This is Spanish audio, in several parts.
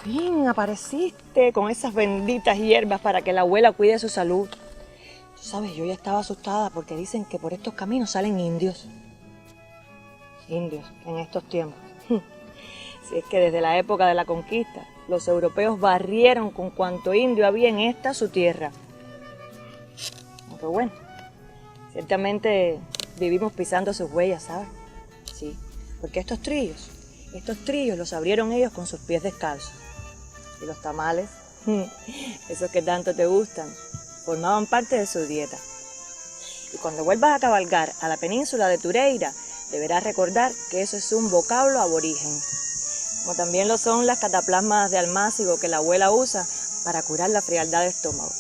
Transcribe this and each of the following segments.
fin apareciste con esas benditas hierbas para que la abuela cuide su salud. Tú sabes, yo ya estaba asustada porque dicen que por estos caminos salen indios. Indios en estos tiempos. Si es que desde la época de la conquista, los europeos barrieron con cuanto indio había en esta su tierra. Pero bueno, ciertamente vivimos pisando sus huellas, ¿sabes? Sí, porque estos trillos los abrieron ellos con sus pies descalzos. Y los tamales, esos que tanto te gustan, formaban parte de su dieta. Y cuando vuelvas a cabalgar a la península de Tureira, deberás recordar que eso es un vocablo aborigen. Como también lo son las cataplasmas de almácigo que la abuela usa para curar la frialdad de estómago.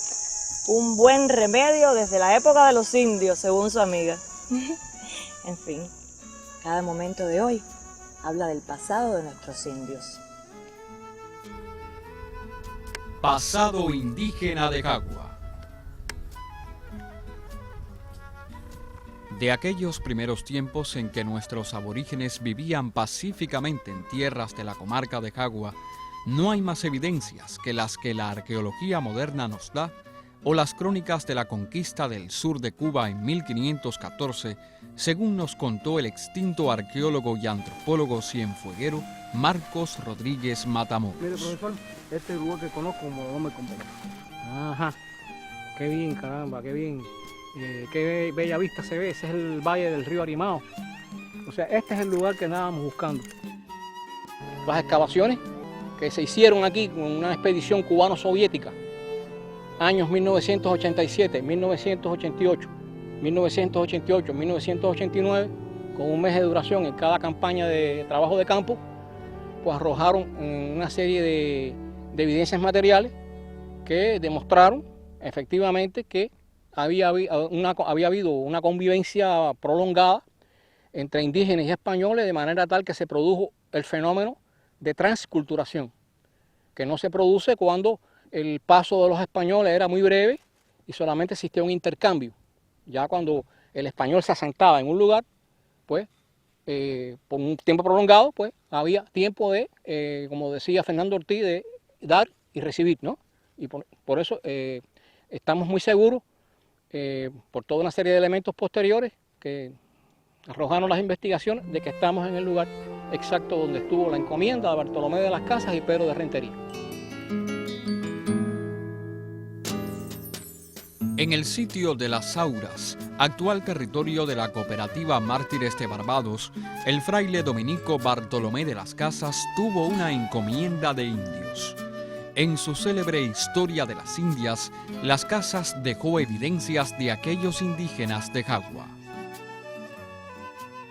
Un buen remedio desde la época de los indios, según su amiga. En fin, cada momento de hoy habla del pasado de nuestros indios. Pasado indígena de Jagua. De aquellos primeros tiempos en que nuestros aborígenes vivían pacíficamente en tierras de la comarca de Jagua, no hay más evidencias que las que la arqueología moderna nos da o las crónicas de la conquista del sur de Cuba en 1514, según nos contó el extinto arqueólogo y antropólogo cienfueguero Marcos Rodríguez Matamoros. Mire, profesor, este es el lugar que conozco como no me convenga. Ajá, qué bien, caramba, qué bien. Qué bella vista se ve, ese es el valle del río Arimao. O sea, este es el lugar que andábamos buscando. Las excavaciones que se hicieron aquí con una expedición cubano-soviética, años 1987, 1988, 1988, 1989, con un mes de duración en cada campaña de trabajo de campo, pues arrojaron una serie de evidencias materiales que demostraron efectivamente que había habido una convivencia prolongada entre indígenas y españoles de manera tal que se produjo el fenómeno de transculturación, que no se produce cuando el paso de los españoles era muy breve y solamente existía un intercambio. Ya cuando el español se asentaba en un lugar, pues por un tiempo prolongado, pues había tiempo de, como decía Fernando Ortiz, de dar y recibir, ¿no? Y por eso estamos muy seguros, por toda una serie de elementos posteriores que arrojaron las investigaciones, de que estamos en el lugar exacto donde estuvo la encomienda de Bartolomé de las Casas y Pedro de Rentería. En el sitio de Las Auras, actual territorio de la cooperativa Mártires de Barbados, el fraile dominico Bartolomé de las Casas tuvo una encomienda de indios. En su célebre Historia de las Indias, Las Casas dejó evidencias de aquellos indígenas de Jagua.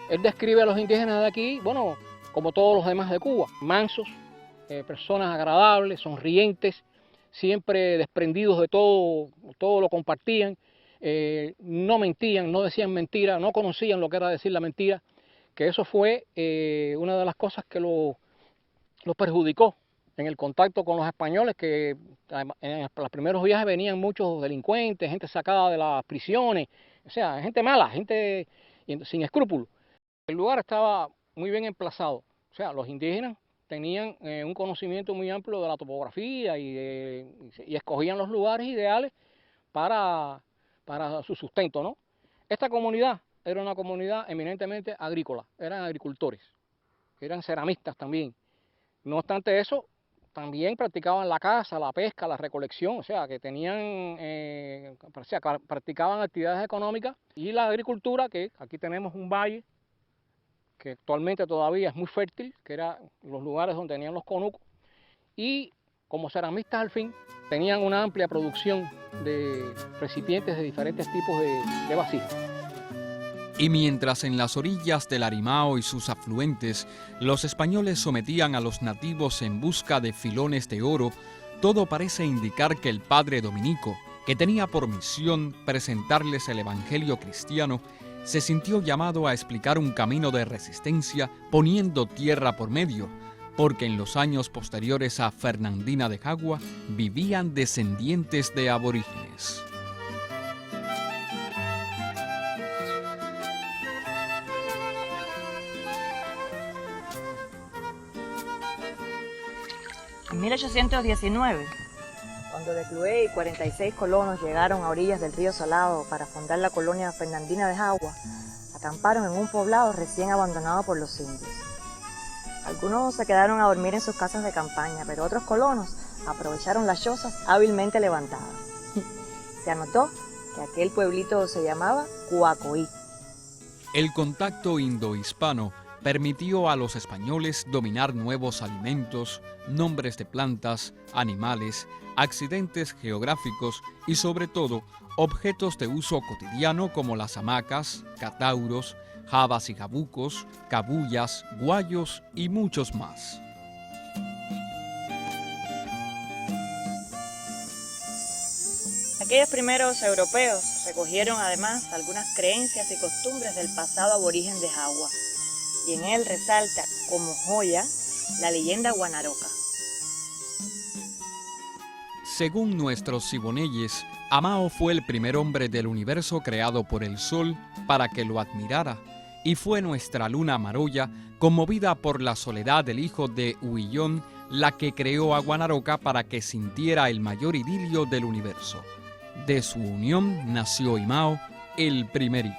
Él describe a los indígenas de aquí, bueno, como todos los demás de Cuba, mansos, personas agradables, sonrientes, siempre desprendidos de todo, todo lo compartían, no mentían, no decían mentiras, no conocían lo que era decir la mentira, que eso fue una de las cosas que lo perjudicó en el contacto con los españoles, que en los primeros viajes venían muchos delincuentes, gente sacada de las prisiones, o sea, gente mala, gente sin escrúpulos. El lugar estaba muy bien emplazado, o sea, los indígenas tenían un conocimiento muy amplio de la topografía y escogían los lugares ideales para su sustento, ¿no? Esta comunidad era una comunidad eminentemente agrícola, eran agricultores, eran ceramistas también. No obstante eso, también practicaban la caza, la pesca, la recolección, o sea, que tenían, practicaban actividades económicas y la agricultura, que aquí tenemos un valle que actualmente todavía es muy fértil, que eran los lugares donde tenían los conucos, y como ceramistas al fin tenían una amplia producción de recipientes de diferentes tipos de vasijas. Y mientras en las orillas del Arimao y sus afluentes los españoles sometían a los nativos en busca de filones de oro, todo parece indicar que el padre dominico, que tenía por misión presentarles el evangelio cristiano, se sintió llamado a explicar un camino de resistencia poniendo tierra por medio, porque en los años posteriores a Fernandina de Jagua vivían descendientes de aborígenes. En 1819, cuando de Cluey y 46 colonos llegaron a orillas del río Salado para fundar la colonia fernandina de Jagua, acamparon en un poblado recién abandonado por los indios. Algunos se quedaron a dormir en sus casas de campaña, pero otros colonos aprovecharon las chozas hábilmente levantadas. Se anotó que aquel pueblito se llamaba Cuacoí. El contacto indohispano permitió a los españoles dominar nuevos alimentos, nombres de plantas, animales, accidentes geográficos y sobre todo objetos de uso cotidiano como las hamacas, catauros, jabas y jabucos, cabullas, guayos y muchos más. Aquellos primeros europeos recogieron además algunas creencias y costumbres del pasado aborigen de Jagua, y en él resalta como joya la leyenda guanaroca. Según nuestros siboneyes, Amao fue el primer hombre del universo creado por el sol para que lo admirara, y fue nuestra luna Maroya, conmovida por la soledad del hijo de Huillón, la que creó a Guanaroca para que sintiera el mayor idilio del universo. De su unión nació Imao, el primer hijo.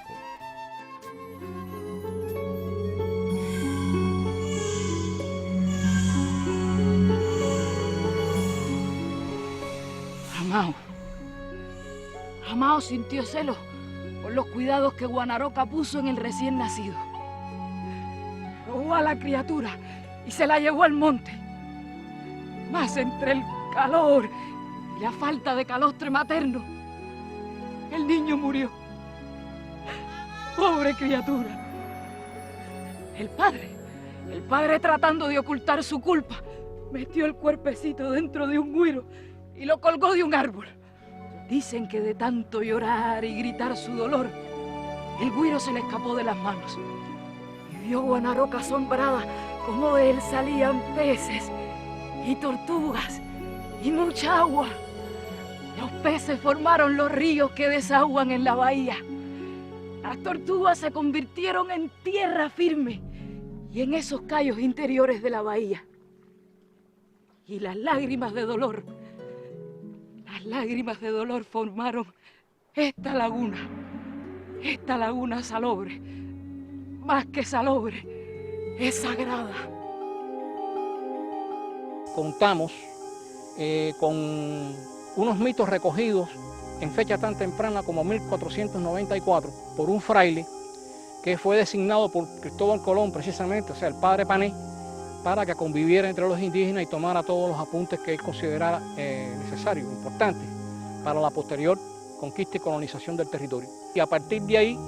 Amao sintió celos por los cuidados que Guanaroca puso en el recién nacido. Robó a la criatura y se la llevó al monte. Mas entre el calor y la falta de calostre materno, el niño murió. Pobre criatura. El padre tratando de ocultar su culpa, metió el cuerpecito dentro de un güiro y lo colgó de un árbol. Dicen que de tanto llorar y gritar su dolor, el güiro se le escapó de las manos. Y vio Guanaroca asombrada como de él salían peces y tortugas y mucha agua. Los peces formaron los ríos que desaguan en la bahía. Las tortugas se convirtieron en tierra firme y en esos cayos interiores de la bahía. Y las lágrimas de dolor formaron esta laguna salobre. Más que salobre, es sagrada. Contamos con unos mitos recogidos en fecha tan temprana como 1494 por un fraile que fue designado por Cristóbal Colón precisamente, o sea, el padre Pané, para que conviviera entre los indígenas y tomara todos los apuntes que él considerara necesarios, importantes, para la posterior conquista y colonización del territorio. Y a partir de ahí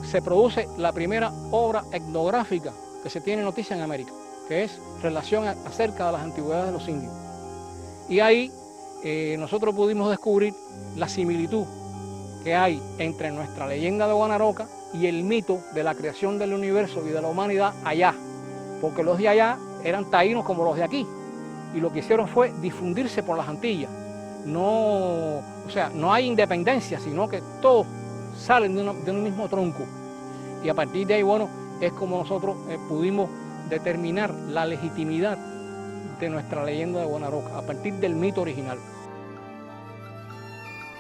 se produce la primera obra etnográfica que se tiene noticia en América, que es relación acerca de las antigüedades de los indios. Y ahí nosotros pudimos descubrir la similitud que hay entre nuestra leyenda de Guanaroca y el mito de la creación del universo y de la humanidad allá, porque los de allá eran taínos como los de aquí, y lo que hicieron fue difundirse por las Antillas. No hay independencia, sino que todos salen de un mismo tronco. Y a partir de ahí, bueno, es como nosotros pudimos determinar la legitimidad de nuestra leyenda de Guanaroca, a partir del mito original.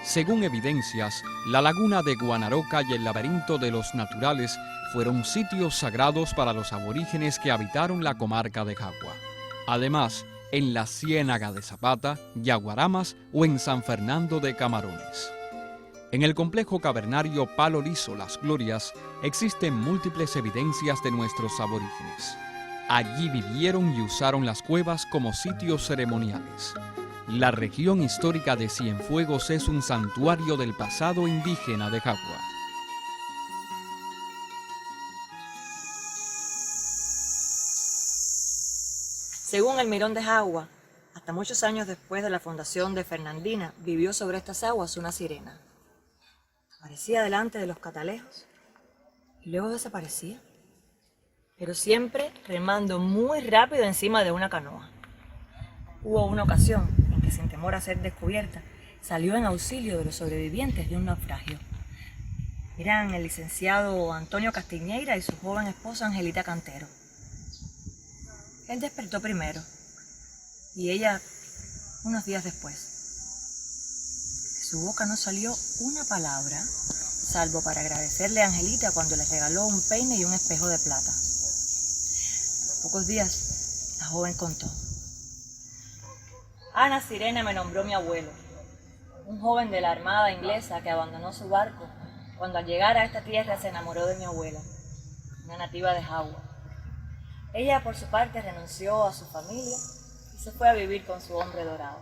Según evidencias, la laguna de Guanaroca y el laberinto de los naturales fueron sitios sagrados para los aborígenes que habitaron la comarca de Jagua. Además, en la Ciénaga de Zapata, Yaguaramas o en San Fernando de Camarones. En el complejo cavernario Palo Liso Las Glorias existen múltiples evidencias de nuestros aborígenes. Allí vivieron y usaron las cuevas como sitios ceremoniales. La región histórica de Cienfuegos es un santuario del pasado indígena de Jagua. Según el Mirón de Jagua, hasta muchos años después de la fundación de Fernandina, vivió sobre estas aguas una sirena. Aparecía delante de los catalejos y luego desaparecía, pero siempre remando muy rápido encima de una canoa. Hubo una ocasión en que, sin temor a ser descubierta, salió en auxilio de los sobrevivientes de un naufragio. Eran el licenciado Antonio Castiñeira y su joven esposa Angelita Cantero. Él despertó primero Y ella, unos días después, de su boca no salió una palabra, salvo para agradecerle a Angelita cuando le regaló un peine y un espejo de plata. A pocos días, la joven contó: Ana Sirena me nombró mi abuelo, un joven de la Armada inglesa que abandonó su barco cuando al llegar a esta tierra se enamoró de mi abuela, una nativa de Jagua. Ella, por su parte, renunció a su familia y se fue a vivir con su hombre dorado.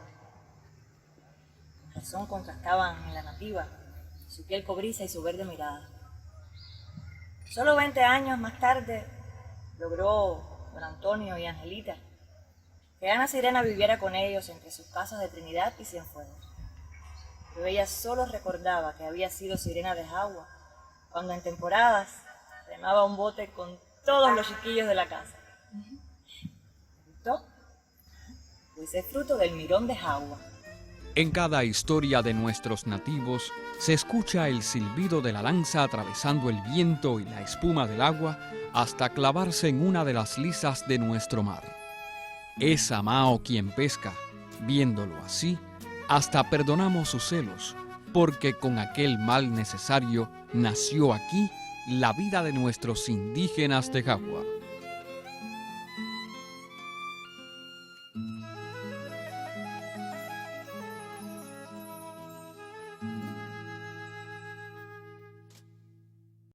Con razón contrastaban en la nativa su piel cobriza y su verde mirada. Solo 20 años más tarde logró don Antonio y Angelita que Ana Sirena viviera con ellos entre sus casas de Trinidad y Cienfuegos. Pero ella solo recordaba que había sido sirena de Jagua cuando en temporadas remaba un bote con todos los chiquillos de la casa. ¿Te gustó? Pues es fruto del mirón de Jagua. En cada historia de nuestros nativos se escucha el silbido de la lanza atravesando el viento y la espuma del agua hasta clavarse en una de las lisas de nuestro mar. Es Amao quien pesca. Viéndolo así, hasta perdonamos sus celos, porque con aquel mal necesario nació aquí la vida de nuestros indígenas de Jagua.